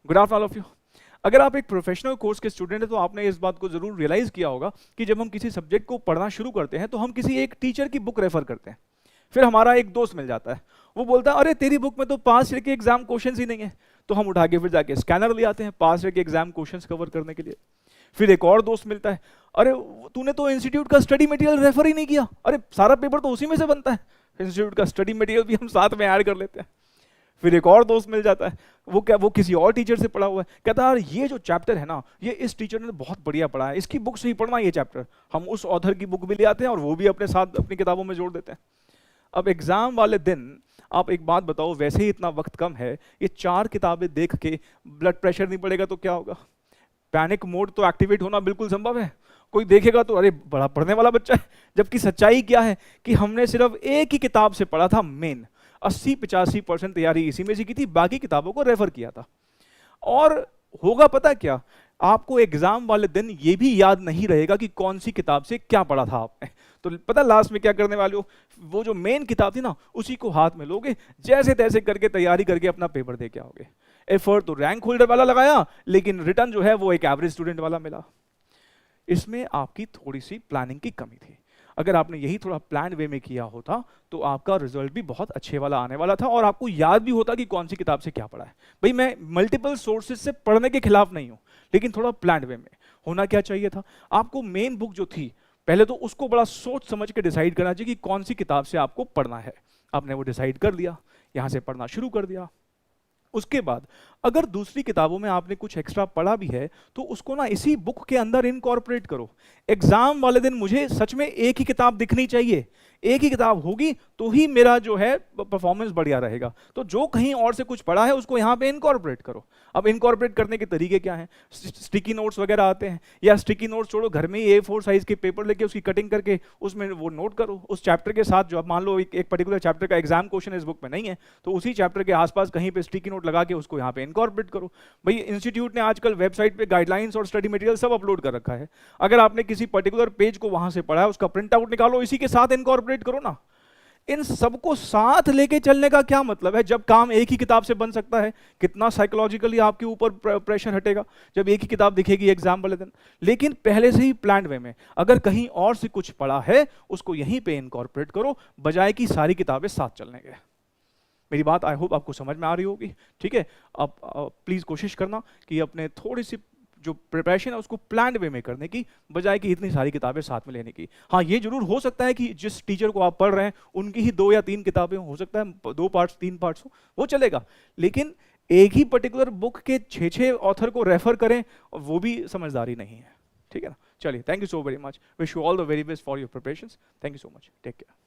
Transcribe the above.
Good afternoon all of you. अगर आप एक प्रोफेशनल कोर्स के स्टूडेंट हैं तो आपने इस बात को जरूर रियलाइज किया होगा कि जब हम किसी सब्जेक्ट को पढ़ना शुरू करते हैं तो हम किसी एक टीचर की बुक रेफर करते हैं। फिर हमारा एक दोस्त मिल जाता है, वो बोलता है अरे तेरी बुक में तो पास ईयर के एग्जाम क्वेश्चंस ही नहीं है। तो हम उठा के फिर जाके स्कैनर ले आते हैं पास ईयर के एग्जाम क्वेश्चंस कवर करने के लिए। फिर एक और दोस्त मिलता है, अरे तूने तो इंस्टीट्यूट का स्टडी मटेरियल रेफर ही नहीं किया, अरे सारा पेपर तो उसी में से बनता है। इंस्टीट्यूट का स्टडी मटेरियल भी हम साथ में ऐड कर लेते हैं। फिर एक और दोस्त मिल जाता है, वो किसी और टीचर से पढ़ा हुआ है, कहता है यार ये जो चैप्टर है ना ये इस टीचर ने बहुत बढ़िया पढ़ा है, इसकी बुक से ही पढ़ना ये चैप्टर। हम उस ऑथर की बुक भी ले आते हैं और वो भी अपने साथ अपनी किताबों में जोड़ देते हैं। अब एग्जाम वाले दिन आप एक बात बताओ, वैसे ही इतना वक्त कम है, ये 4 किताबें देख के ब्लड प्रेशर नहीं बढ़ेगा तो क्या होगा? पैनिक मोड तो एक्टिवेट होना बिल्कुल संभव है। कोई देखेगा तो अरे बड़ा पढ़ने वाला बच्चा है, जबकि सच्चाई क्या है कि हमने सिर्फ एक ही किताब से पढ़ा था मेन, 80-85% तैयारी इसी में से की थी, बाकी किताबों को रेफर किया था। और होगा पता क्या, आपको एग्जाम वाले दिन ये भी याद नहीं रहेगा कि कौन सी किताब से क्या पढ़ा था आपने। तो पता लास्ट में क्या करने वाले हो, वो जो मेन किताब थी ना उसी को हाथ में लोगे, जैसे तैसे करके तैयारी करके अपना पेपर दे के आओगे। एफर्ट तो रैंक होल्डर वाला लगाया, लेकिन रिटर्न जो है वो एक एवरेज स्टूडेंट वाला मिला। इसमें आपकी थोड़ी सी प्लानिंग की कमी थी। अगर आपने यही थोड़ा प्लान वे में किया होता तो आपका रिजल्ट भी बहुत अच्छे वाला आने वाला था और आपको याद भी होता कि कौन सी किताब से क्या पढ़ा है। भाई मैं मल्टीपल सोर्सेज से पढ़ने के खिलाफ नहीं हूं, लेकिन थोड़ा प्लान वे में होना क्या चाहिए था। आपको मेन बुक जो थी पहले तो उसको बड़ा सोच समझ के डिसाइड करना चाहिए कि कौन सी किताब से आपको पढ़ना है। आपने वो डिसाइड कर लिया, यहां से पढ़ना शुरू कर दिया। उसके बाद अगर दूसरी किताबों में आपने कुछ एक्स्ट्रा पढ़ा भी है तो उसको ना इसी बुक के अंदर इनकॉर्पोरेट करो। एग्जाम वाले दिन मुझे सच में एक ही किताब दिखनी चाहिए, एक ही किताब होगी तो ही मेरा जो है परफॉर्मेंस बढ़िया रहेगा। तो जो कहीं और से कुछ पढ़ा है उसको यहाँ पे इनकॉर्पोरेट करो। अब इनकॉर्पोरेट करने के तरीके क्या हैं? स्टिकी नोट्स वगैरह आते हैं, या स्टिकी नोट्स छोड़ो, घर में ही A4 साइज के पेपर लेके उसकी कटिंग करके उसमें वो नोट करो उस चैप्टर के साथ। जो अब मान लो एक पर्टिकुलर चैप्टर का एग्जाम क्वेश्चन इस बुक में नहीं है तो उसी चैप्टर के आसपास कहीं पे स्टिकी नोट लगा के उसको यहाँ पे इनकॉर्पोरेट करो। भाई इंस्टीट्यूट ने आजकल वेबसाइट पे गाइडलाइंस और स्टडी मटेरियल सब अपलोड कर रखा है। अगर आपने किसी पर्टिकुलर पेज को वहां से पढ़ा है उसका प्रिंट आउट निकालो, इसी के साथ इनकॉर्पोरेट करो ना। इन सबको साथ लेके चलने का क्या मतलब है जब काम एक ही किताब से बन सकता है? कितना साइकोलॉजिकली आपके ऊपर प्रेशर हटेगा जब एक ही किताब दिखेगी एग्जाम वाले दिन। लेकिन पहले से ही प्लान वे में अगर कहीं और से कुछ पढ़ा है उसको यहीं पे इनकॉर्पोरेट करो, बजाय कि सारी किताबें साथ चलने के। मेरी बात आई होप आपको समझ में आ रही होगी, ठीक है। अब प्लीज कोशिश करना कि अपने थोड़ी सी जो प्रिपरेशन है उसको प्लान वे में करने की, बजाय कि इतनी सारी किताबें साथ में लेने की। हाँ ये जरूर हो सकता है कि जिस टीचर को आप पढ़ रहे हैं उनकी ही 2 या 3 किताबें हो सकता है 2 पार्ट्स 3 पार्ट्स हो, वो चलेगा। लेकिन एक ही पर्टिकुलर बुक के 6 ऑथर को रेफर करें वो भी समझदारी नहीं है, ठीक है ना। चलिए, thank you so very much, wish you all the very best for your preparations. Thank you so much, take care.